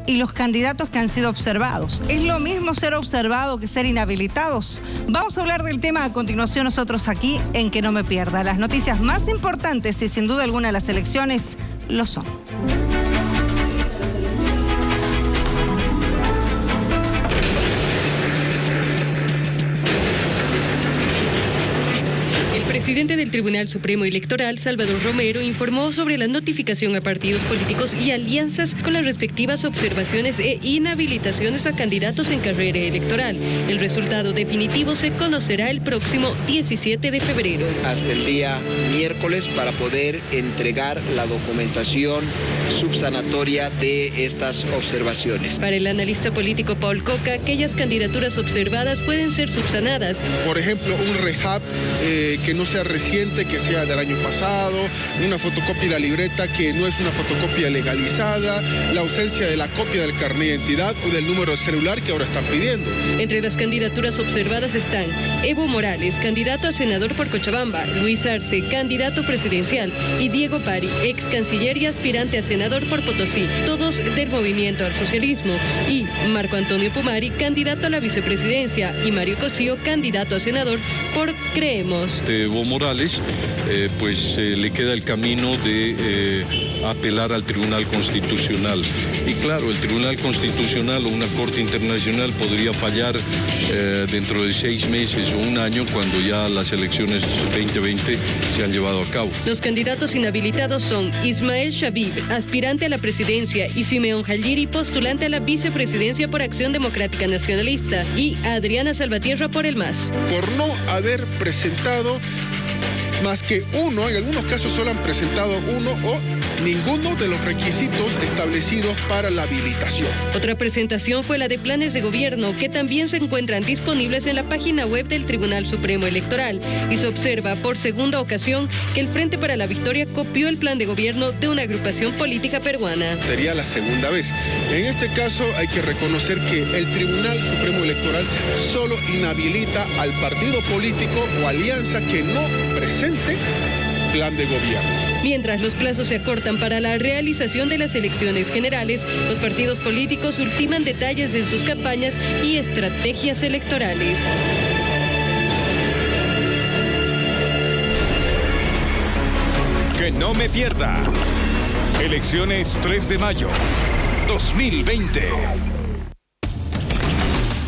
y los candidatos que han sido observados. ¿Es lo mismo ser observado que ser inhabilitados? Vamos a hablar del tema a continuación nosotros aquí en Que No Me Pierda. Las noticias más importantes y sin duda alguna las elecciones lo son. El presidente del Tribunal Supremo Electoral, Salvador Romero, informó sobre la notificación a partidos políticos y alianzas con las respectivas observaciones e inhabilitaciones a candidatos en carrera electoral. El resultado definitivo se conocerá el próximo 17 de febrero. Hasta el día miércoles para poder entregar la documentación subsanatoria de estas observaciones. Para el analista político Paul Coca, aquellas candidaturas observadas pueden ser subsanadas. Por ejemplo, un rehab que no sea reciente, que sea del año pasado, una fotocopia de la libreta que no es una fotocopia legalizada, la ausencia de la copia del carnet de identidad o del número de celular que ahora están pidiendo. Entre las candidaturas observadas están Evo Morales, candidato a senador por Cochabamba, Luis Arce, candidato presidencial, y Diego Pari, ex canciller y aspirante a senador por Potosí, todos del Movimiento al Socialismo, y Marco Antonio Pumari, candidato a la vicepresidencia, y Mario Cosío, candidato a senador por Creemos. Evo Morales, le queda el camino de apelar al Tribunal Constitucional. Y claro, el Tribunal Constitucional o una Corte Internacional podría fallar dentro de 6 meses o un año cuando ya las elecciones 2020 se han llevado a cabo. Los candidatos inhabilitados son Ismael Shabib, aspirante a la presidencia, y Simeón Jalliri, postulante a la vicepresidencia por Acción Democrática Nacionalista, y Adriana Salvatierra por el MAS. Por no haber presentado más que uno, en algunos casos solo han presentado uno o ninguno de los requisitos establecidos para la habilitación. Otra presentación fue la de planes de gobierno, que también se encuentran disponibles en la página web del Tribunal Supremo Electoral, y se observa por segunda ocasión que el Frente para la Victoria copió el plan de gobierno de una agrupación política peruana. Sería la segunda vez. En este caso hay que reconocer que el Tribunal Supremo Electoral solo inhabilita al partido político o alianza que no presente plan de gobierno. Mientras los plazos se acortan para la realización de las elecciones generales, los partidos políticos ultiman detalles en sus campañas y estrategias electorales. Que no me pierda. Elecciones 3 de mayo 2020.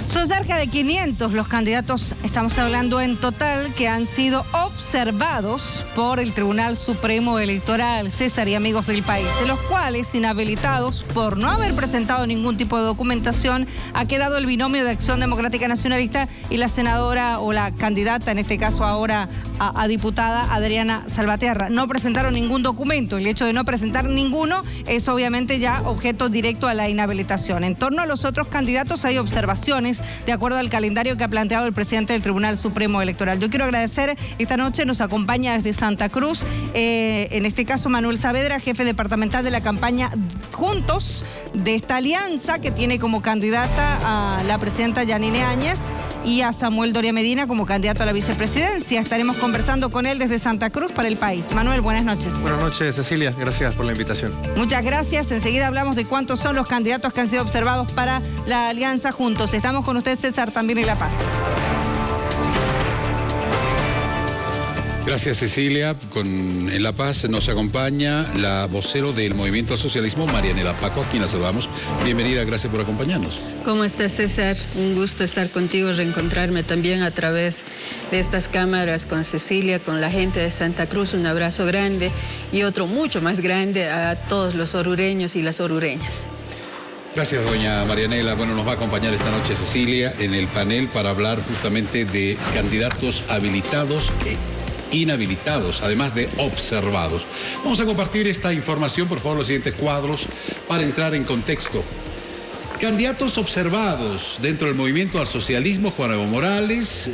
Son cerca de 500 los candidatos, estamos hablando en total, que han sido observados por el Tribunal Supremo Electoral, César y amigos del país, de los cuales, inhabilitados por no haber presentado ningún tipo de documentación, ha quedado el binomio de Acción Democrática Nacionalista y la senadora o la candidata, en este caso ahora a diputada, Adriana Salvatierra. No presentaron ningún documento. El hecho de no presentar ninguno es obviamente ya objeto directo a la inhabilitación. En torno a los otros candidatos hay observaciones de acuerdo al calendario que ha planteado el presidente del Tribunal Supremo Electoral. Yo quiero agradecer, esta noche nos acompaña desde Santa Cruz, en este caso Manuel Saavedra, jefe departamental de la campaña Juntos, de esta alianza que tiene como candidata a la presidenta Yanine Áñez y a Samuel Doria Medina como candidato a la vicepresidencia. Estaremos conversando con él desde Santa Cruz para el país. Manuel, buenas noches. Buenas noches, Cecilia. Gracias por la invitación. Muchas gracias. Enseguida hablamos de cuántos son los candidatos que han sido observados para la alianza Juntos. Estamos con usted, César, también en La Paz. Gracias, Cecilia. En La Paz nos acompaña la vocero del Movimiento al Socialismo, Marianela Paco, a quien la saludamos. Bienvenida, gracias por acompañarnos. ¿Cómo estás, César? Un gusto estar contigo, reencontrarme también a través de estas cámaras con Cecilia, con la gente de Santa Cruz. Un abrazo grande y otro mucho más grande a todos los orureños y las orureñas. Gracias, doña Marianela. Bueno, nos va a acompañar esta noche Cecilia en el panel para hablar justamente de candidatos habilitados e inhabilitados, además de observados. Vamos a compartir esta información, por favor, los siguientes cuadros, para entrar en contexto. Candidatos observados dentro del Movimiento al Socialismo, Juan Evo Morales,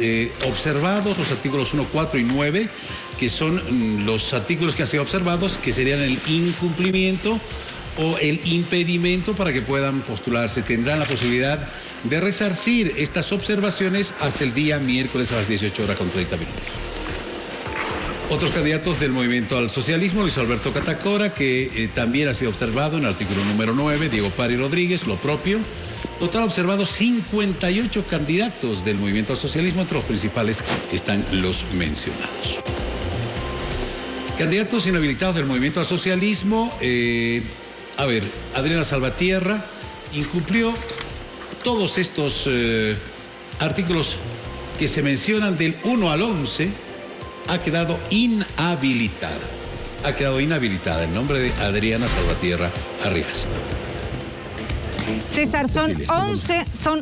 observados los artículos 1, 4 y 9, que son los artículos que han sido observados, que serían el incumplimiento o el impedimento para que puedan postularse. Tendrán la posibilidad de resarcir estas observaciones hasta el día miércoles a las 18 horas con 30 minutos. Otros candidatos del Movimiento al Socialismo, Luis Alberto Catacora, que también ha sido observado en el artículo número 9, Diego Pari Rodríguez, lo propio. Total observados 58 candidatos del Movimiento al Socialismo, entre los principales están los mencionados. Candidatos inhabilitados del Movimiento al Socialismo, Adriana Salvatierra incumplió todos estos artículos que se mencionan del 1 al 11, ha quedado inhabilitada. Ha quedado inhabilitada en nombre de Adriana Salvatierra Arriaza. César, son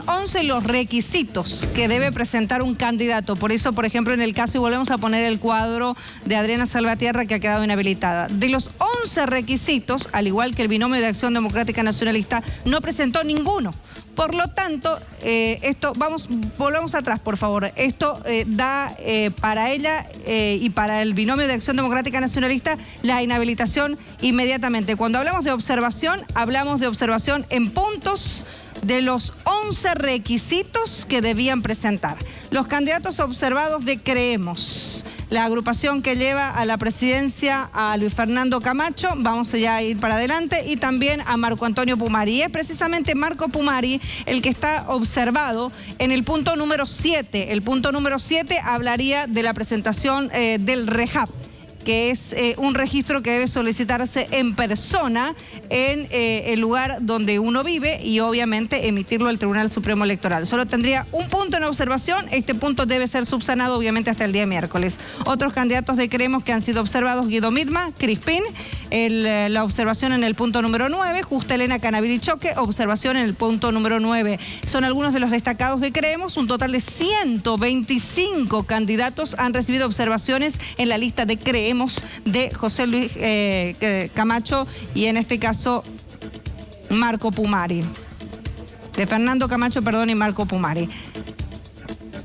11 los requisitos que debe presentar un candidato. Por eso, por ejemplo, en el caso, y volvemos a poner el cuadro de Adriana Salvatierra, que ha quedado inhabilitada. De los 11 requisitos, al igual que el Binomio de Acción Democrática Nacionalista, no presentó ninguno. Por lo tanto, volvamos atrás, por favor. Esto da para ella y para el Binomio de Acción Democrática Nacionalista la inhabilitación inmediatamente. Cuando hablamos de observación en puntos de los 11 requisitos que debían presentar. Los candidatos observados de Creemos, la agrupación que lleva a la presidencia a Luis Fernando Camacho, vamos ya a ir para adelante, y también a Marco Antonio Pumari. Es precisamente Marco Pumari el que está observado en el punto número 7. El punto número 7 hablaría de la presentación del REHAP, que es un registro que debe solicitarse en persona en el lugar donde uno vive y obviamente emitirlo al Tribunal Supremo Electoral. Solo tendría un punto en observación. Este punto debe ser subsanado obviamente hasta el día miércoles. Otros candidatos de Creemos que han sido observados: Guido Midma, Crispín, la observación en el punto número 9, Justa Elena Canaviri Choque, observación en el punto número 9. Son algunos de los destacados de Creemos. Un total de 125 candidatos han recibido observaciones en la lista de Creemos de José Luis Camacho y en este caso Marco Pumari. De Fernando Camacho, perdón, y Marco Pumari.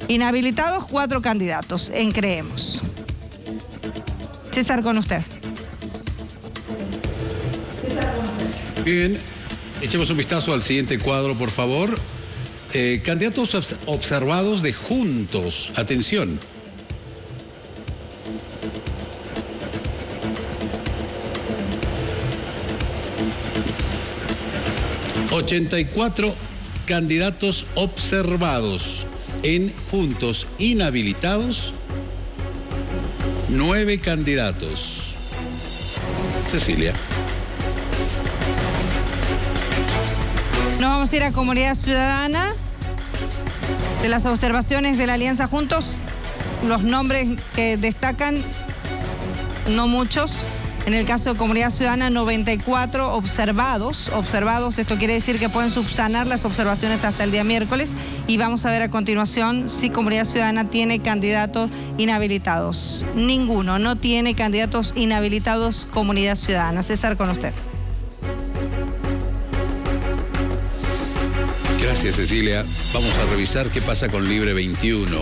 Inhabilitados 4 candidatos en Creemos. César, con usted. Bien, echemos un vistazo al siguiente cuadro, por favor. Candidatos observados de Juntos. Atención. ...84 candidatos observados en Juntos. Inhabilitados, 9 candidatos. Cecilia. Nos vamos a ir a Comunidad Ciudadana. De las observaciones de la Alianza Juntos, los nombres que destacan, no muchos. En el caso de Comunidad Ciudadana, 94 observados. Esto quiere decir que pueden subsanar las observaciones hasta el día miércoles. Y vamos a ver a continuación si Comunidad Ciudadana tiene candidatos inhabilitados. Ninguno, no tiene candidatos inhabilitados Comunidad Ciudadana. César, con usted. Gracias, Cecilia. Vamos a revisar qué pasa con Libre 21.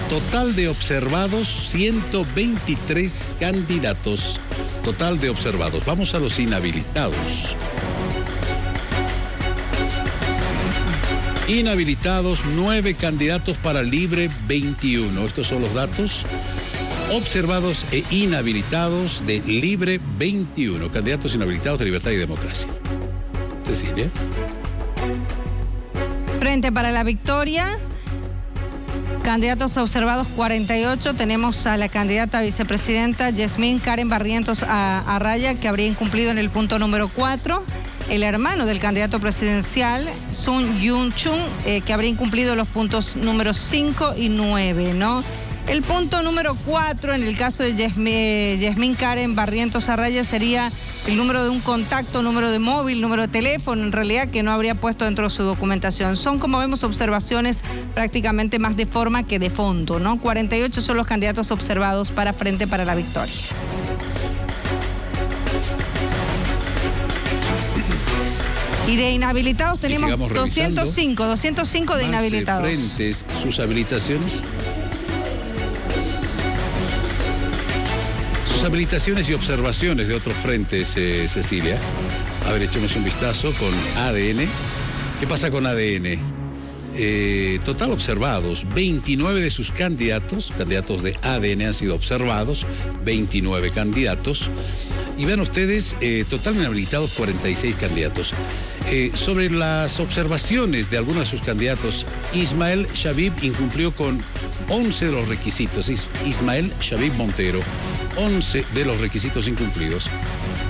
Total de observados, 123 candidatos. Total de observados. Vamos a los inhabilitados. Inhabilitados, 9 candidatos para Libre 21. Estos son los datos observados e inhabilitados de Libre 21. Candidatos inhabilitados de Libertad y Democracia. Cecilia. Frente para la Victoria, candidatos observados 48. Tenemos a la candidata vicepresidenta Yasmín Karen Barrientos Arraya, que habría incumplido en el punto número 4. El hermano del candidato presidencial, Sun Yun Chung, que habría incumplido los puntos números 5 y 9, ¿no? El punto número 4, en el caso de Yasmín Karen Barrientos Arraya, sería el número de un contacto, número de móvil, número de teléfono, en realidad, que no habría puesto dentro de su documentación. Son, como vemos, observaciones prácticamente más de forma que de fondo, ¿no? 48 son los candidatos observados para Frente para la Victoria. Y de inhabilitados tenemos 205 de inhabilitados. Frentes, sus habilitaciones. Habilitaciones y observaciones de otros frentes, Cecilia. A ver, echemos un vistazo con ADN. ¿Qué pasa con ADN? total observados, 29 de sus candidatos de ADN han sido observados, 29 candidatos. Y vean ustedes, total inhabilitados 46 candidatos. Sobre las observaciones de algunos de sus candidatos, Ismael Shabib incumplió con 11 de los requisitos. Ismael Shabib Montero, 11 de los requisitos incumplidos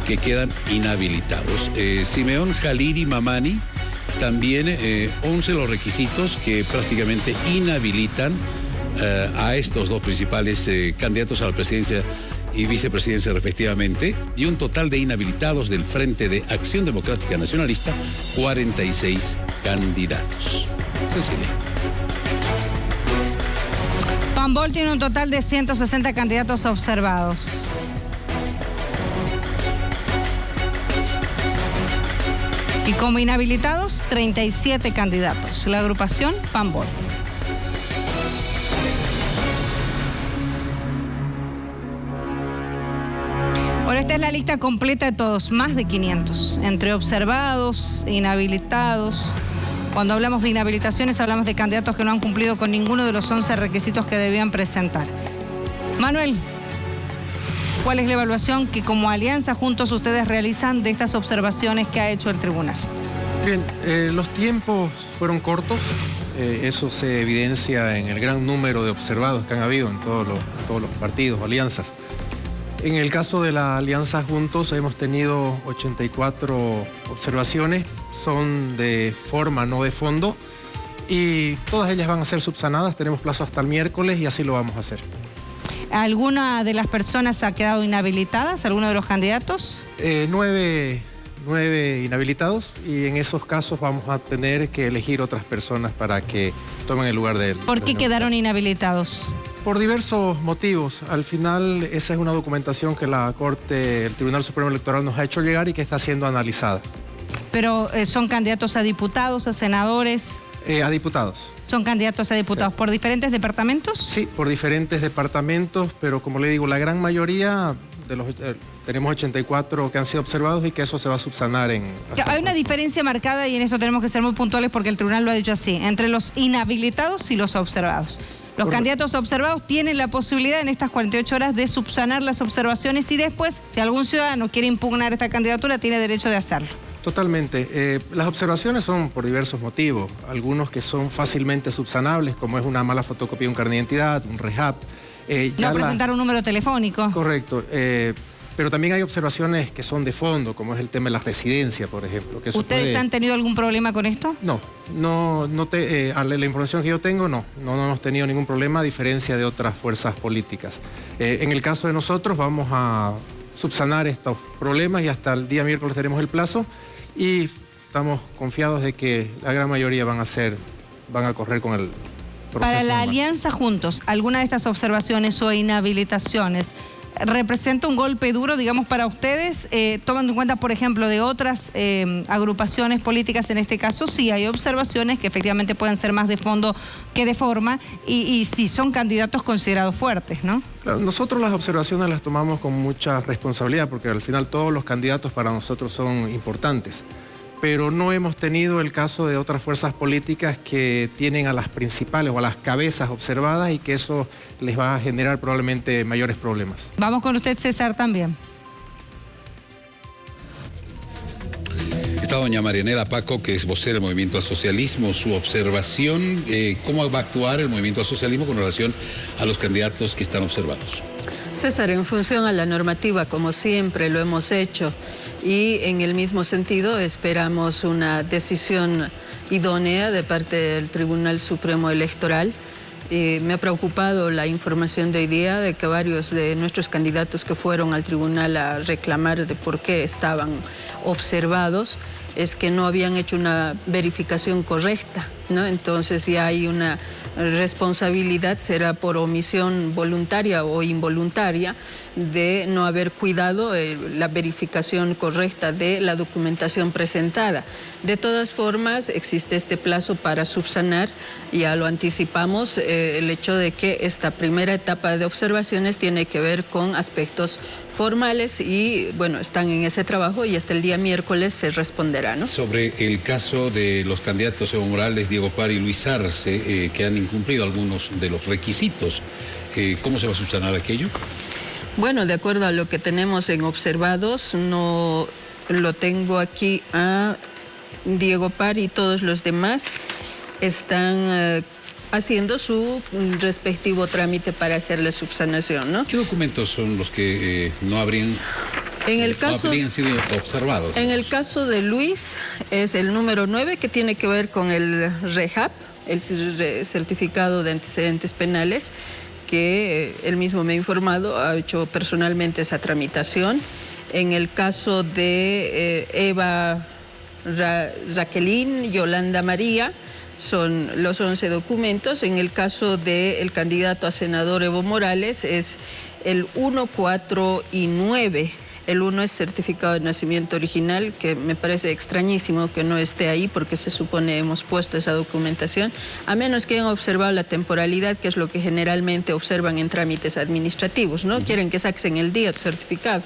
que quedan inhabilitados. Simeón Jaliri Mamani, también 11 de los requisitos que prácticamente inhabilitan a estos dos principales candidatos a la presidencia y vicepresidencia respectivamente, y un total de inhabilitados del Frente de Acción Democrática Nacionalista, 46 candidatos. Cecilia. Pambol tiene un total de 160 candidatos observados. Y como inhabilitados, 37 candidatos. La agrupación Pambol. Bueno, esta es la lista completa de todos, más de 500, entre observados, inhabilitados. Cuando hablamos de inhabilitaciones, hablamos de candidatos que no han cumplido con ninguno de los 11 requisitos que debían presentar. Manuel, ¿cuál es la evaluación que como Alianza Juntos ustedes realizan de estas observaciones que ha hecho el tribunal? Bien, los tiempos fueron cortos. Eso se evidencia en el gran número de observados que han habido en todos los partidos o alianzas. En el caso de la Alianza Juntos hemos tenido 84 observaciones, son de forma, no de fondo, y todas ellas van a ser subsanadas. Tenemos plazo hasta el miércoles y así lo vamos a hacer. ¿Alguna de las personas ha quedado inhabilitadas? ¿Alguno de los candidatos? 9 inhabilitados, y en esos casos vamos a tener que elegir otras personas para que tomen el lugar de él. ¿Por qué quedaron inhabilitados? Por diversos motivos. Al final, esa es una documentación que la Corte, el Tribunal Supremo Electoral nos ha hecho llegar y que está siendo analizada. ¿Pero son candidatos a diputados, a senadores? A diputados. ¿Son candidatos a diputados por diferentes departamentos? Sí, por diferentes departamentos, pero como le digo, la gran mayoría de los... tenemos 84 que han sido observados y que eso se va a subsanar en... Hay una diferencia marcada, y en eso tenemos que ser muy puntuales porque el tribunal lo ha dicho así, entre los inhabilitados y los observados. Los candidatos observados tienen la posibilidad en estas 48 horas de subsanar las observaciones, y después, si algún ciudadano quiere impugnar esta candidatura, tiene derecho de hacerlo. Totalmente. Las observaciones son por diversos motivos. Algunos que son fácilmente subsanables, como es una mala fotocopia de un carnet de identidad, un rehab. No presentar un número telefónico. Correcto. Pero también hay observaciones que son de fondo, como es el tema de la residencia, por ejemplo. Que eso ¿Ustedes han tenido algún problema con esto? No, la información que yo tengo, no hemos tenido ningún problema, a diferencia de otras fuerzas políticas. En el caso de nosotros vamos a subsanar estos problemas y hasta el día miércoles tenemos el plazo, y estamos confiados de que la gran mayoría van a correr con el proceso. Para la normal. Alianza Juntos, ¿alguna de estas observaciones o inhabilitaciones representa un golpe duro, digamos, para ustedes, tomando en cuenta, por ejemplo, de otras agrupaciones políticas? En este caso sí hay observaciones que efectivamente pueden ser más de fondo que de forma, y sí son candidatos considerados fuertes, ¿no? Claro, nosotros las observaciones las tomamos con mucha responsabilidad, porque al final todos los candidatos para nosotros son importantes. Pero no hemos tenido el caso de otras fuerzas políticas que tienen a las principales o a las cabezas observadas, y que eso les va a generar probablemente mayores problemas. Vamos con usted, César, también. Está doña Marianela Paco, que es vocera del Movimiento al Socialismo. Su observación, ¿cómo va a actuar el Movimiento al Socialismo con relación a los candidatos que están observados? César, en función a la normativa, como siempre lo hemos hecho, y en el mismo sentido esperamos una decisión idónea de parte del Tribunal Supremo Electoral. Me ha preocupado la información de hoy día de que varios de nuestros candidatos que fueron al tribunal a reclamar de por qué estaban observados es que no habían hecho una verificación correcta, ¿no? Entonces ya hay una responsabilidad, será por omisión voluntaria o involuntaria, de no haber cuidado la verificación correcta de la documentación presentada. De todas formas, existe este plazo para subsanar, ya lo anticipamos, el hecho de que esta primera etapa de observaciones tiene que ver con aspectos formales y, bueno, están en ese trabajo y hasta el día miércoles se responderá, ¿no? Sobre el caso de los candidatos Evo Morales, Diego Pari y Luis Arce, que han incumplido algunos de los requisitos, ¿cómo se va a subsanar aquello? Bueno, de acuerdo a lo que tenemos en observados, no lo tengo aquí a Diego Pari y todos los demás están haciendo su respectivo trámite para hacerle subsanación, ¿no? ¿Qué documentos son los que no habrían sido observados? En el caso de Luis es el número 9, que tiene que ver con el REHAP, el certificado de antecedentes penales, que él mismo me ha informado, ha hecho personalmente esa tramitación. En el caso de Eva Raquelín, Yolanda María, son los 11 documentos. En el caso del candidato a senador Evo Morales es el 1, 4 y 9. El 1 es certificado de nacimiento original, que me parece extrañísimo que no esté ahí porque se supone hemos puesto esa documentación, a menos que hayan observado la temporalidad, que es lo que generalmente observan en trámites administrativos, ¿no? Quieren que saquen el día tu certificado.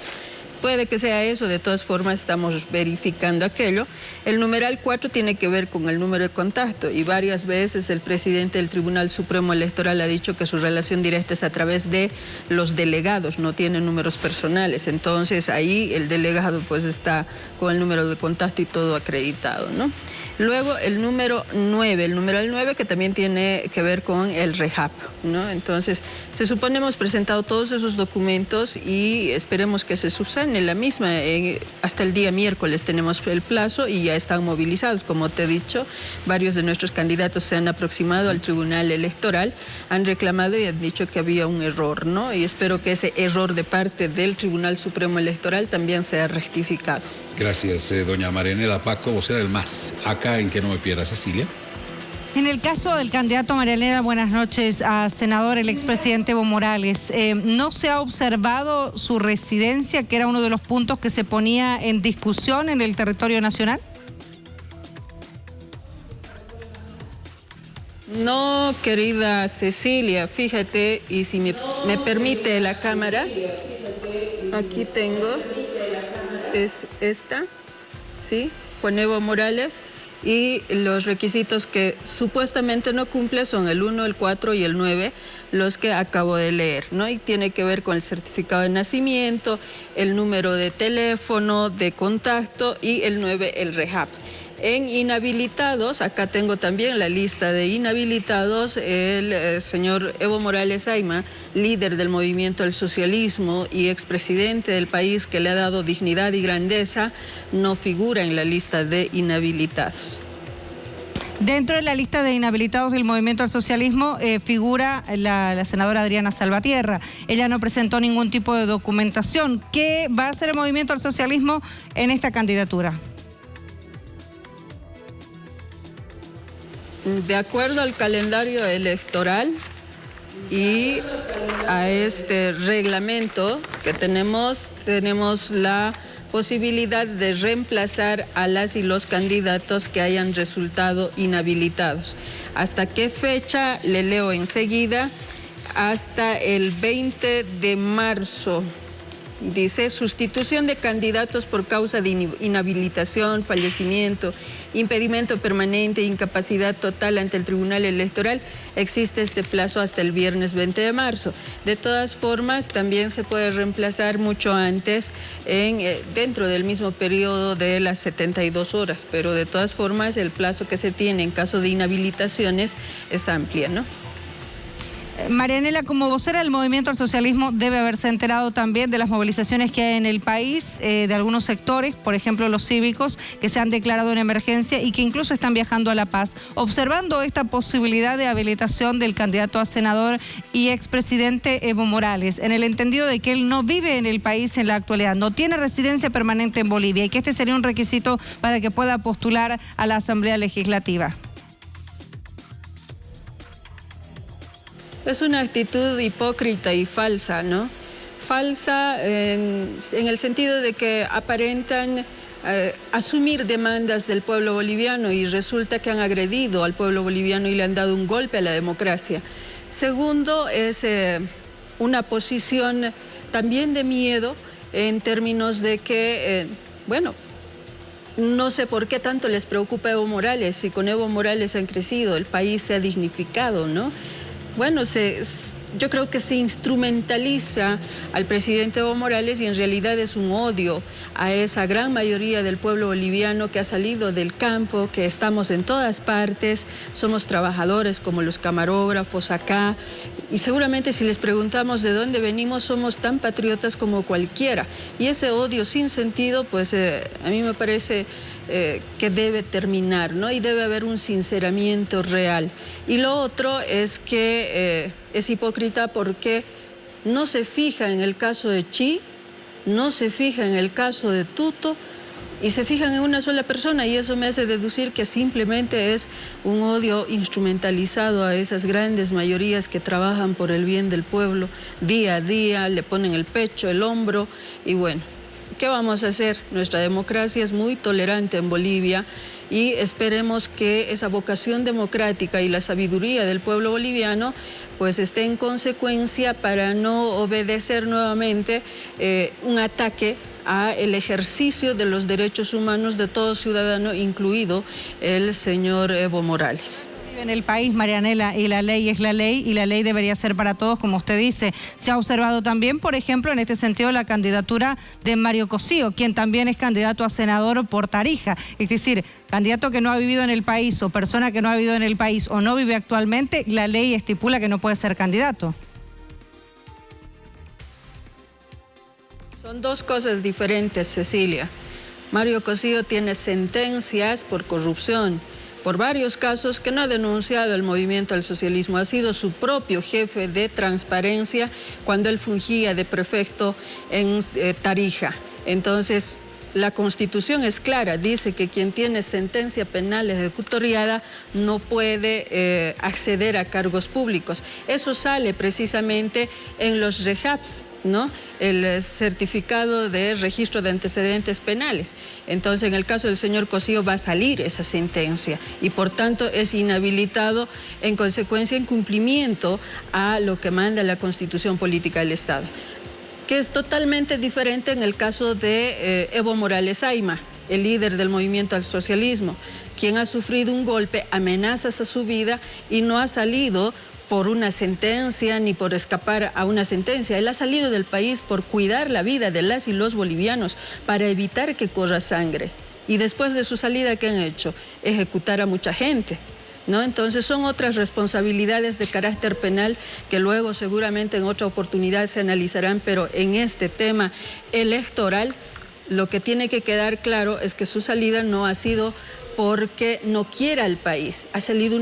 Puede que sea eso, de todas formas estamos verificando aquello. El numeral 4 tiene que ver con el número de contacto y varias veces el presidente del Tribunal Supremo Electoral ha dicho que su relación directa es a través de los delegados, no tiene números personales. Entonces ahí el delegado pues está con el número de contacto y todo acreditado, ¿no? Luego el número 9, el numeral 9 que también tiene que ver con el REHAP, ¿no? Entonces, se supone hemos presentado todos esos documentos y esperemos que se subsane la misma. Hasta el día miércoles tenemos el plazo y ya están movilizados. Como te he dicho, varios de nuestros candidatos se han aproximado al Tribunal Electoral, han reclamado y han dicho que había un error, ¿no? Y espero que ese error de parte del Tribunal Supremo Electoral también sea rectificado. Gracias, doña Marianela. Paco, vocera del MAS. Acá en Que No Me Pierda, Cecilia. En el caso del candidato Marianela, buenas noches, a senador, el expresidente Evo Morales, ¿no se ha observado su residencia, que era uno de los puntos que se ponía en discusión en el territorio nacional? No, querida Cecilia, fíjate, y si me permite la cámara, aquí tengo, es esta, ¿sí? Juan Evo Morales, y los requisitos que supuestamente no cumple son el 1, el 4 y el 9, los que acabo de leer, ¿no? Y tiene que ver con el certificado de nacimiento, el número de teléfono, de contacto y el 9, el REHAP. En inhabilitados, acá tengo también la lista de inhabilitados, el señor Evo Morales Ayma, líder del movimiento del socialismo y expresidente del país que le ha dado dignidad y grandeza, no figura en la lista de inhabilitados. Dentro de la lista de inhabilitados del movimiento al socialismo figura la senadora Adriana Salvatierra. Ella no presentó ningún tipo de documentación. ¿Qué va a hacer el movimiento al socialismo en esta candidatura? De acuerdo al calendario electoral y a este reglamento que tenemos la posibilidad de reemplazar a las y los candidatos que hayan resultado inhabilitados. ¿Hasta qué fecha? Le leo enseguida. Hasta el 20 de marzo. Dice, sustitución de candidatos por causa de inhabilitación, fallecimiento, impedimento permanente, incapacidad total ante el Tribunal Electoral. Existe este plazo hasta el viernes 20 de marzo. De todas formas, también se puede reemplazar mucho antes dentro del mismo periodo de las 72 horas, pero de todas formas el plazo que se tiene en caso de inhabilitaciones es amplia, ¿no? Marianela, como vocera del movimiento al socialismo, debe haberse enterado también de las movilizaciones que hay en el país, de algunos sectores, por ejemplo los cívicos, que se han declarado en emergencia y que incluso están viajando a La Paz, observando esta posibilidad de habilitación del candidato a senador y expresidente Evo Morales, en el entendido de que él no vive en el país en la actualidad, no tiene residencia permanente en Bolivia y que este sería un requisito para que pueda postular a la Asamblea Legislativa. Es una actitud hipócrita y falsa, ¿no? Falsa en el sentido de que aparentan asumir demandas del pueblo boliviano y resulta que han agredido al pueblo boliviano y le han dado un golpe a la democracia. Segundo, es una posición también de miedo en términos de que, bueno, no sé por qué tanto les preocupa Evo Morales, si con Evo Morales han crecido, el país se ha dignificado, ¿no? Bueno, yo creo que se instrumentaliza al presidente Evo Morales y en realidad es un odio a esa gran mayoría del pueblo boliviano que ha salido del campo, que estamos en todas partes, somos trabajadores como los camarógrafos acá, y seguramente si les preguntamos de dónde venimos somos tan patriotas como cualquiera. Y ese odio sin sentido, pues a mí me parece que debe terminar, ¿no? Y debe haber un sinceramiento real. Y lo otro es que es hipócrita porque no se fija en el caso de Chi, no se fija en el caso de Tuto y se fijan en una sola persona, y eso me hace deducir que simplemente es un odio instrumentalizado a esas grandes mayorías que trabajan por el bien del pueblo día a día, le ponen el pecho, el hombro, y bueno, ¿qué vamos a hacer? Nuestra democracia es muy tolerante en Bolivia y esperemos que esa vocación democrática y la sabiduría del pueblo boliviano pues esté en consecuencia para no obedecer nuevamente un ataque al ejercicio de los derechos humanos de todo ciudadano, incluido el señor Evo Morales. En el país, Marianela, y la ley es la ley y la ley debería ser para todos, como usted dice. Se ha observado también, por ejemplo, en este sentido, la candidatura de Mario Cosío, quien también es candidato a senador por Tarija. Es decir, candidato que no ha vivido en el país o persona que no ha vivido en el país o no vive actualmente, la ley estipula que no puede ser candidato. Son dos cosas diferentes, Cecilia. Mario Cosío tiene sentencias por corrupción, por varios casos que no ha denunciado el movimiento al socialismo. Ha sido su propio jefe de transparencia cuando él fungía de prefecto en Tarija. Entonces, la Constitución es clara, dice que quien tiene sentencia penal ejecutoriada no puede acceder a cargos públicos. Eso sale precisamente en los REHAPs, ¿no? El certificado de registro de antecedentes penales. Entonces, en el caso del señor Cosío va a salir esa sentencia y por tanto es inhabilitado en consecuencia en cumplimiento a lo que manda la Constitución Política del Estado, que es totalmente diferente en el caso de Evo Morales Ayma, el líder del movimiento al socialismo, quien ha sufrido un golpe, amenazas a su vida y no ha salido por una sentencia ni por escapar a una sentencia. Él ha salido del país por cuidar la vida de las y los bolivianos, para evitar que corra sangre. Y después de su salida, ¿qué han hecho? Ejecutar a mucha gente, ¿no? Entonces son otras responsabilidades de carácter penal que luego seguramente en otra oportunidad se analizarán, pero en este tema electoral lo que tiene que quedar claro es que su salida no ha sido porque no quiera el país, ha sido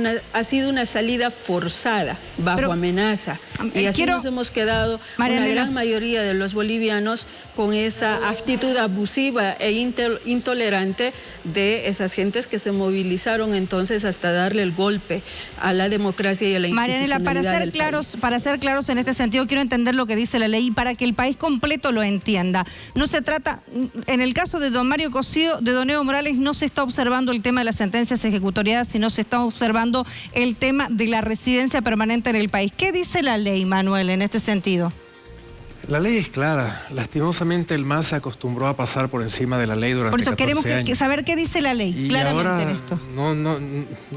una salida forzada, bajo amenaza. Y así nos hemos quedado, una gran mayoría de los bolivianos, con esa actitud abusiva e intolerante de esas gentes que se movilizaron entonces hasta darle el golpe a la democracia y a la institucionalidad del país. Para ser claros en este sentido, quiero entender lo que dice la ley y para que el país completo lo entienda. No se trata, en el caso de don Mario Cosío, de don Evo Morales, no se está observando el tema de las sentencias ejecutoriadas, sino se está observando el tema de la residencia permanente en el país. ¿Qué dice la ley, Manuel, en este sentido? La ley es clara. Lastimosamente el MAS se acostumbró a pasar por encima de la ley durante 14 años. Por eso queremos saber qué dice la ley, y claramente ahora en esto.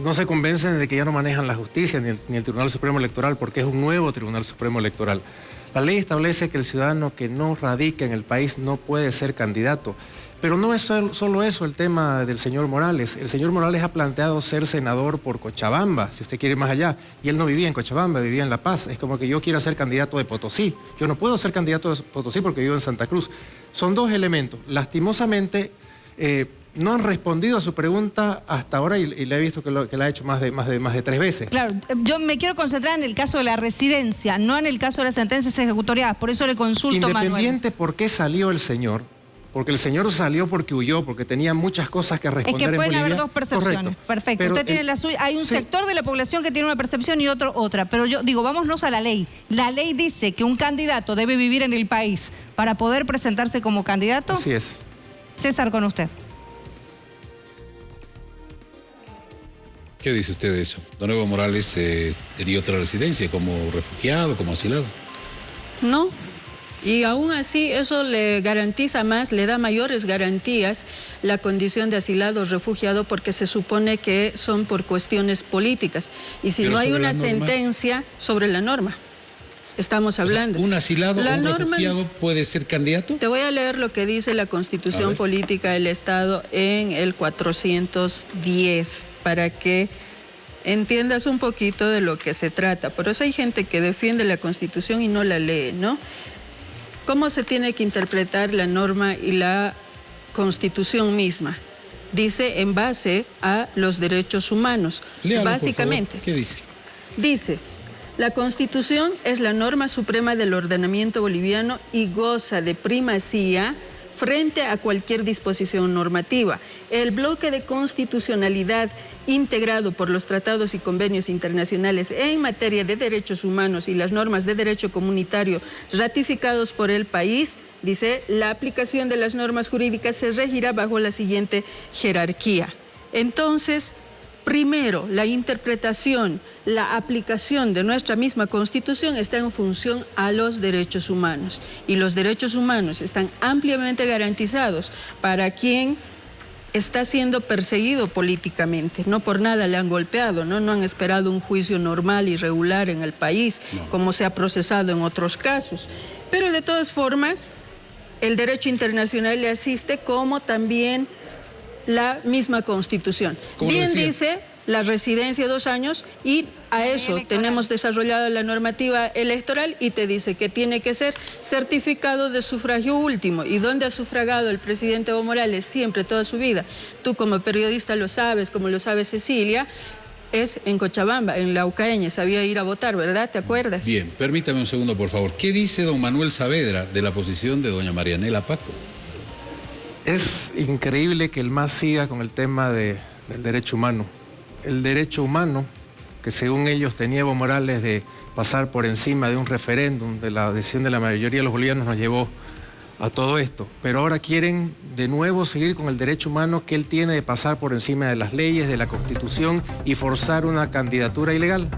No se convencen de que ya no manejan la justicia ni el Tribunal Supremo Electoral, porque es un nuevo Tribunal Supremo Electoral. La ley establece que el ciudadano que no radica en el país no puede ser candidato. Pero no es solo eso el tema del señor Morales. El señor Morales ha planteado ser senador por Cochabamba, si usted quiere ir más allá. Y él no vivía en Cochabamba, vivía en La Paz. Es como que yo quiero ser candidato de Potosí. Yo no puedo ser candidato de Potosí porque vivo en Santa Cruz. Son dos elementos. Lastimosamente, no han respondido a su pregunta hasta ahora y le he visto que la ha hecho más de 3 veces. Claro, yo me quiero concentrar en el caso de la residencia, no en el caso de las sentencias ejecutoriadas. Por eso le consulto, Manuel. Independiente por qué salió el señor, porque el señor salió porque huyó, porque tenía muchas cosas que responder en Bolivia. Es que pueden haber dos percepciones. Correcto. Perfecto. Pero usted tiene la suya. Hay un sector de la población que tiene una percepción y otro otra. Pero yo digo, vámonos a la ley. La ley dice que un candidato debe vivir en el país para poder presentarse como candidato. Así es. César, con usted. ¿Qué dice usted de eso? Don Evo Morales tenía otra residencia como refugiado, como asilado. No, Y aún así eso le garantiza más, le da mayores garantías la condición de asilado o refugiado, porque se supone que son por cuestiones políticas. Y si no hay una sentencia sobre la norma, estamos hablando. O sea, ¿un asilado o un refugiado puede ser candidato? Te voy a leer lo que dice la Constitución Política del Estado en el 410, para que entiendas un poquito de lo que se trata. Por eso hay gente que defiende la Constitución y no la lee, ¿no? ¿Cómo se tiene que interpretar la norma y la Constitución misma? Dice en base a los derechos humanos. Léalo, básicamente. por favor. ¿Qué dice? Dice: la Constitución es la norma suprema del ordenamiento boliviano y goza de primacía frente a cualquier disposición normativa. El bloque de constitucionalidad integrado por los tratados y convenios internacionales en materia de derechos humanos y las normas de derecho comunitario ratificados por el país, dice, la aplicación de las normas jurídicas se regirá bajo la siguiente jerarquía. Entonces, primero, la interpretación, la aplicación de nuestra misma Constitución está en función a los derechos humanos. Y los derechos humanos están ampliamente garantizados para quien está siendo perseguido políticamente. No por nada le han golpeado, ¿no? No han esperado un juicio normal y regular en el país, como se ha procesado en otros casos. Pero de todas formas, el derecho internacional le asiste, como también la misma Constitución. Bien dice la residencia 2 años, y a eso tenemos desarrollada la normativa electoral, y te dice que tiene que ser certificado de sufragio último. ¿Y dónde ha sufragado el presidente Evo Morales siempre, toda su vida? Tú como periodista lo sabes, como lo sabe Cecilia, es en Cochabamba, en Laucaeña, sabía ir a votar, ¿verdad? ¿Te acuerdas? Bien, permítame un segundo, por favor. ¿Qué dice don Manuel Saavedra de la posición de doña Marianela Paco? Es increíble que el MAS siga con el tema del derecho humano. El derecho humano, que según ellos tenía Evo Morales de pasar por encima de un referéndum, de la decisión de la mayoría de los bolivianos, nos llevó a todo esto. Pero ahora quieren de nuevo seguir con el derecho humano que él tiene de pasar por encima de las leyes, de la Constitución, y forzar una candidatura ilegal.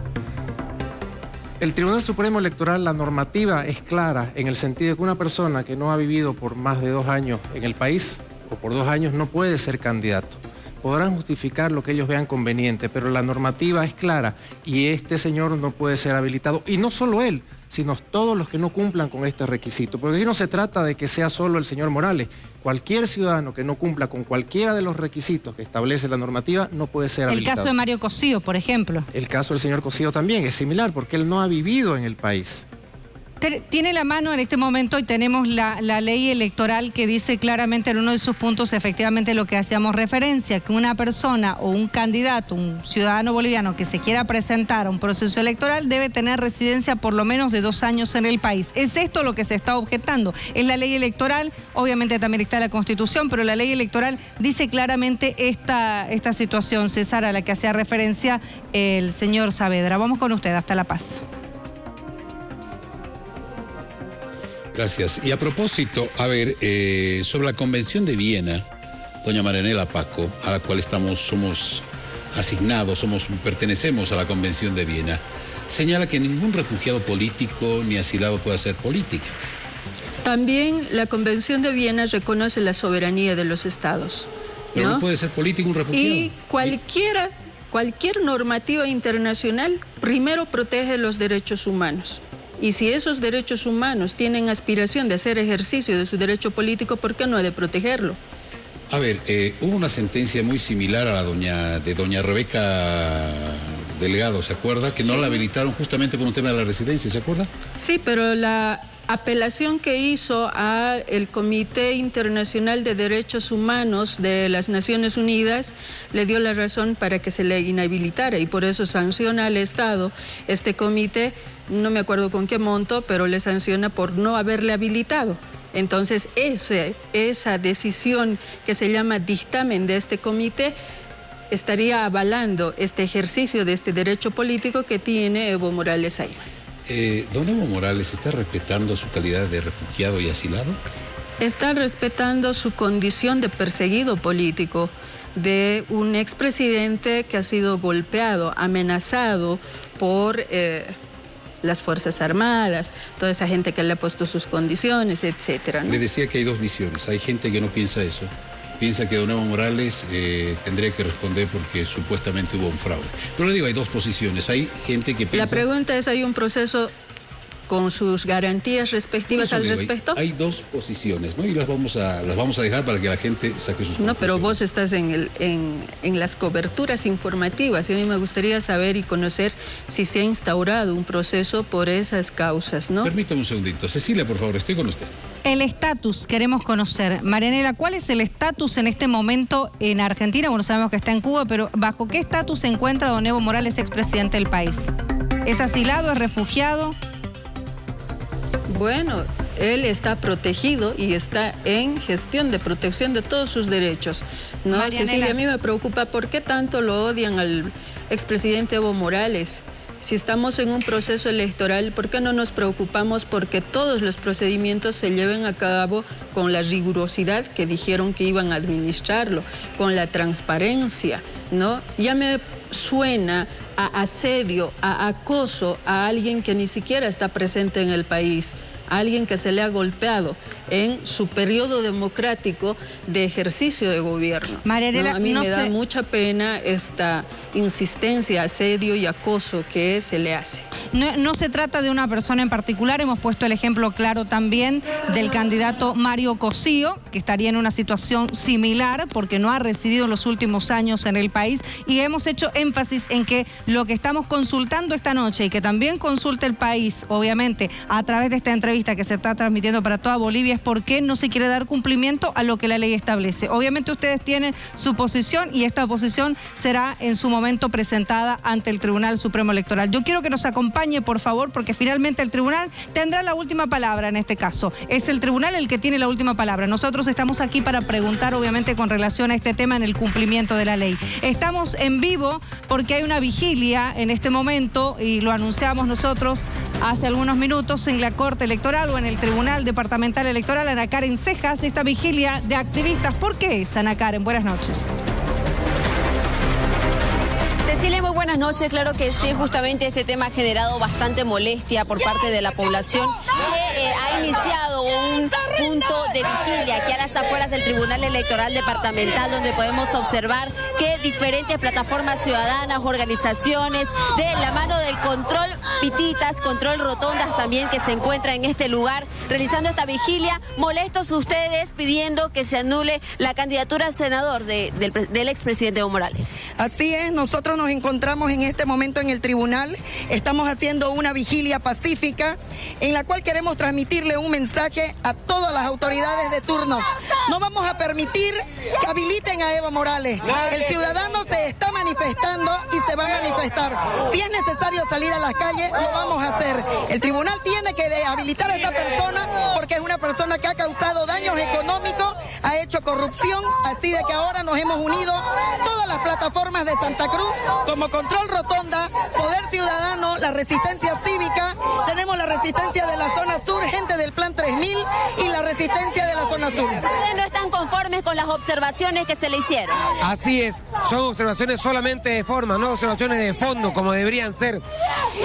El Tribunal Supremo Electoral, la normativa es clara en el sentido de que una persona que no ha vivido por más de 2 años en el país, o por 2 años, no puede ser candidato. Podrán justificar lo que ellos vean conveniente, pero la normativa es clara y este señor no puede ser habilitado. Y no solo él, sino todos los que no cumplan con este requisito. Porque aquí no se trata de que sea solo el señor Morales. Cualquier ciudadano que no cumpla con cualquiera de los requisitos que establece la normativa no puede ser habilitado. El caso de Mario Cosío, por ejemplo. El caso del señor Cosío también es similar, porque él no ha vivido en el país. Tiene la mano en este momento, y tenemos la ley electoral que dice claramente en uno de sus puntos efectivamente lo que hacíamos referencia, que una persona o un candidato, un ciudadano boliviano que se quiera presentar a un proceso electoral debe tener residencia por lo menos de 2 años en el país. Es esto lo que se está objetando. Es la ley electoral, obviamente también está la Constitución, pero la ley electoral dice claramente esta situación, César, a la que hacía referencia el señor Saavedra. Vamos con usted, hasta La Paz. Gracias. Y a propósito, sobre la Convención de Viena, doña Marianela Paco, a la cual somos asignados, pertenecemos a la Convención de Viena, señala que ningún refugiado político ni asilado puede hacer política. También la Convención de Viena reconoce la soberanía de los estados, ¿no? Pero no puede ser político un refugiado. Y cualquier normativa internacional primero protege los derechos humanos. Y si esos derechos humanos tienen aspiración de hacer ejercicio de su derecho político, ¿por qué no ha de protegerlo? A ver, hubo una sentencia muy similar a la de doña Rebeca Delgado, ¿se acuerda? Que no la habilitaron justamente por un tema de la residencia, ¿se acuerda? Sí, pero la apelación que hizo al Comité Internacional de Derechos Humanos de las Naciones Unidas le dio la razón para que se le inhabilitara, y por eso sanciona al Estado este comité. No me acuerdo con qué monto, pero le sanciona por no haberle habilitado. Entonces, esa decisión que se llama dictamen de este comité estaría avalando este ejercicio de este derecho político que tiene Evo Morales ahí. ¿Don Evo Morales está respetando su calidad de refugiado y asilado? Está respetando su condición de perseguido político, de un expresidente que ha sido golpeado, amenazado por las Fuerzas Armadas, toda esa gente que le ha puesto sus condiciones, etcétera, ¿no? Le decía que hay dos visiones. Hay gente que no piensa eso. Piensa que don Evo Morales tendría que responder porque supuestamente hubo un fraude. Pero le digo, hay dos posiciones. Hay gente que piensa... La pregunta es, ¿hay un proceso con sus garantías respectivas al respecto? Hay dos posiciones, ¿no? Y las vamos a dejar para que la gente saque sus conclusiones. No, pero vos estás en las coberturas informativas y a mí me gustaría saber y conocer si se ha instaurado un proceso por esas causas, ¿no? Permítame un segundito. Cecilia, por favor, estoy con usted. El estatus queremos conocer. Marianela, ¿cuál es el estatus en este momento en Argentina? Bueno, sabemos que está en Cuba, pero ¿bajo qué estatus se encuentra don Evo Morales, expresidente del país? ¿Es asilado, es refugiado? Bueno, él está protegido y está en gestión de protección de todos sus derechos, ¿no? Marianela. Cecilia, a mí me preocupa por qué tanto lo odian al expresidente Evo Morales. Si estamos en un proceso electoral, ¿por qué no nos preocupamos porque todos los procedimientos se lleven a cabo con la rigurosidad que dijeron que iban a administrarlo, con la transparencia, ¿no? Ya me suena a asedio, a acoso a alguien que ni siquiera está presente en el país, a alguien que se le ha golpeado en su periodo democrático de ejercicio de gobierno. Marianela, no, a mí me da mucha pena esta insistencia, asedio y acoso que se le hace. No se trata de una persona en particular, hemos puesto el ejemplo claro también del candidato Mario Cosío, que estaría en una situación similar porque no ha residido en los últimos años en el país, y hemos hecho énfasis en que lo que estamos consultando esta noche y que también consulte el país, obviamente, a través de esta entrevista que se está transmitiendo para toda Bolivia, es por qué no se quiere dar cumplimiento a lo que la ley establece. Obviamente ustedes tienen su posición y esta posición será en su momento presentada ante el Tribunal Supremo Electoral. Yo quiero que nos acompañe, por favor, porque finalmente el tribunal tendrá la última palabra en este caso. Es el tribunal el que tiene la última palabra. Nosotros estamos aquí para preguntar, obviamente, con relación a este tema en el cumplimiento de la ley. Estamos en vivo porque hay una vigilia en este momento y lo anunciamos nosotros hace algunos minutos en la Corte Electoral o en el Tribunal Departamental Electoral Ana Karen Cejas, esta vigilia de activistas. ¿Por qué es, Ana Karen? Buenas noches. Cecilia, muy buenas noches. Claro que sí, justamente este tema ha generado bastante molestia por parte de la población que ha iniciado un punto de vigilia aquí a las afueras del Tribunal Electoral Departamental, donde podemos observar que diferentes plataformas ciudadanas, organizaciones, de la mano del Control Pititas, Control Rotondas también, que se encuentra en este lugar realizando esta vigilia, molestos ustedes pidiendo que se anule la candidatura a senador del expresidente Evo Morales. Así es, nosotros nos encontramos en este momento en el tribunal, estamos haciendo una vigilia pacífica en la cual queremos transmitirle un mensaje a todas las autoridades de turno. No vamos a permitir que habiliten a Evo Morales. El ciudadano se está manifestando y se va a manifestar. Si es necesario salir a las calles, lo vamos a hacer. El tribunal tiene que habilitar a esta persona porque es una persona que ha causado daños económicos, ha hecho corrupción, así de que ahora nos hemos unido todas las plataformas de Santa Cruz, como Control Rotonda, Poder Ciudadano, la Resistencia Cívica, tenemos la resistencia de la zona sur, gente del Plan 3000 y la resistencia de la zona sur. ¿Ustedes no están conformes con las observaciones que se le hicieron? Así es, son observaciones solamente de forma, no observaciones de fondo como deberían ser.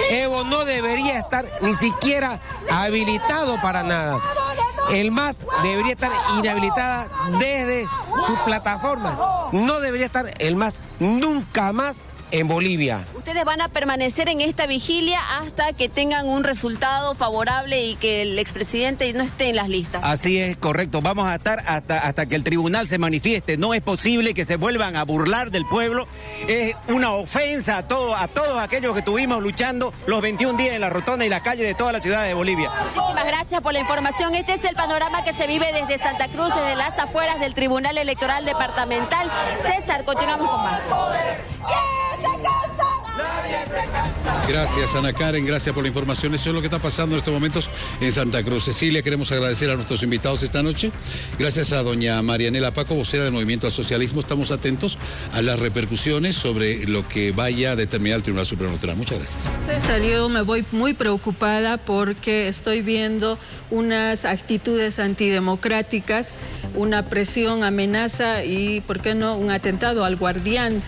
Evo no debería estar ni siquiera habilitado para nada. El MAS debería estar inhabilitada desde su plataforma. No debería estar el MAS nunca más en Bolivia. Ustedes van a permanecer en esta vigilia hasta que tengan un resultado favorable y que el expresidente no esté en las listas. Así es, correcto. Vamos a estar hasta que el tribunal se manifieste. No es posible que se vuelvan a burlar del pueblo. Es una ofensa a todos aquellos que estuvimos luchando los 21 días en la rotonda y la calle de toda la ciudad de Bolivia. Muchísimas gracias por la información. Este es el panorama que se vive desde Santa Cruz, desde las afueras del Tribunal Electoral Departamental. César, continuamos con más. Gracias, Ana Karen, gracias por la información. Eso es lo que está pasando en estos momentos en Santa Cruz. Cecilia, queremos agradecer a nuestros invitados esta noche. Gracias a doña Marianela Paco, vocera del Movimiento al Socialismo. Estamos atentos a las repercusiones sobre lo que vaya a determinar el Tribunal Supremo Electoral. Muchas gracias. César, yo me voy muy preocupada porque estoy viendo unas actitudes antidemocráticas, una presión, amenaza y, ¿por qué no?, un atentado al guardián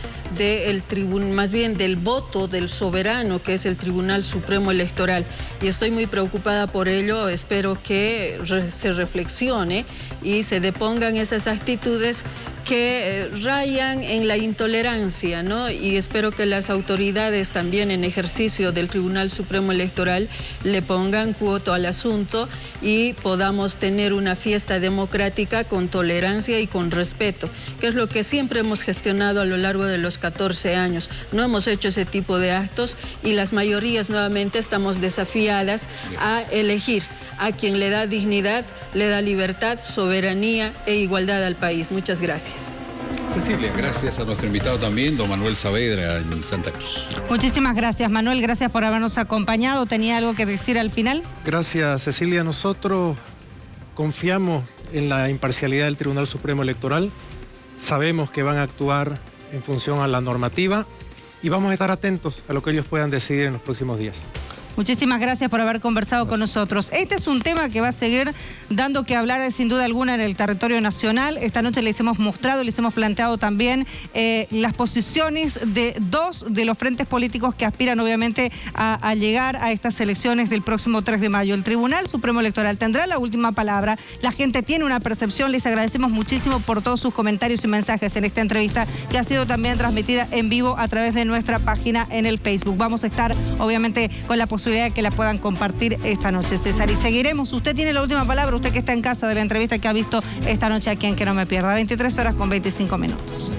más bien del voto del soberano, que es el Tribunal Supremo Electoral. Y estoy muy preocupada por ello. Espero que se reflexione y se depongan esas actitudes que rayan en la intolerancia, ¿no? Y espero que las autoridades también en ejercicio del Tribunal Supremo Electoral le pongan coto al asunto y podamos tener una fiesta democrática con tolerancia y con respeto, que es lo que siempre hemos gestionado a lo largo de los 14 años. No hemos hecho ese tipo de actos y las mayorías nuevamente estamos desafiadas a elegir a quien le da dignidad, le da libertad, soberanía e igualdad al país. Muchas gracias. Cecilia, gracias a nuestro invitado también, don Manuel Saavedra, en Santa Cruz. Muchísimas gracias, Manuel. Gracias por habernos acompañado. ¿Tenía algo que decir al final? Gracias, Cecilia. Nosotros confiamos en la imparcialidad del Tribunal Supremo Electoral. Sabemos que van a actuar en función a la normativa y vamos a estar atentos a lo que ellos puedan decidir en los próximos días. Muchísimas gracias por haber conversado con nosotros. Este es un tema que va a seguir dando que hablar sin duda alguna en el territorio nacional. Esta noche les hemos mostrado, les hemos planteado también las posiciones de dos de los frentes políticos que aspiran obviamente a llegar a estas elecciones del próximo 3 de mayo. El Tribunal Supremo Electoral tendrá la última palabra. La gente tiene una percepción. Les agradecemos muchísimo por todos sus comentarios y mensajes en esta entrevista que ha sido también transmitida en vivo a través de nuestra página en el Facebook. Vamos a estar obviamente con la posibilidad de que la puedan compartir esta noche, César. Y seguiremos. Usted tiene la última palabra, usted que está en casa de la entrevista que ha visto esta noche aquí en Que No Me Pierda. 23 horas con 25 minutos.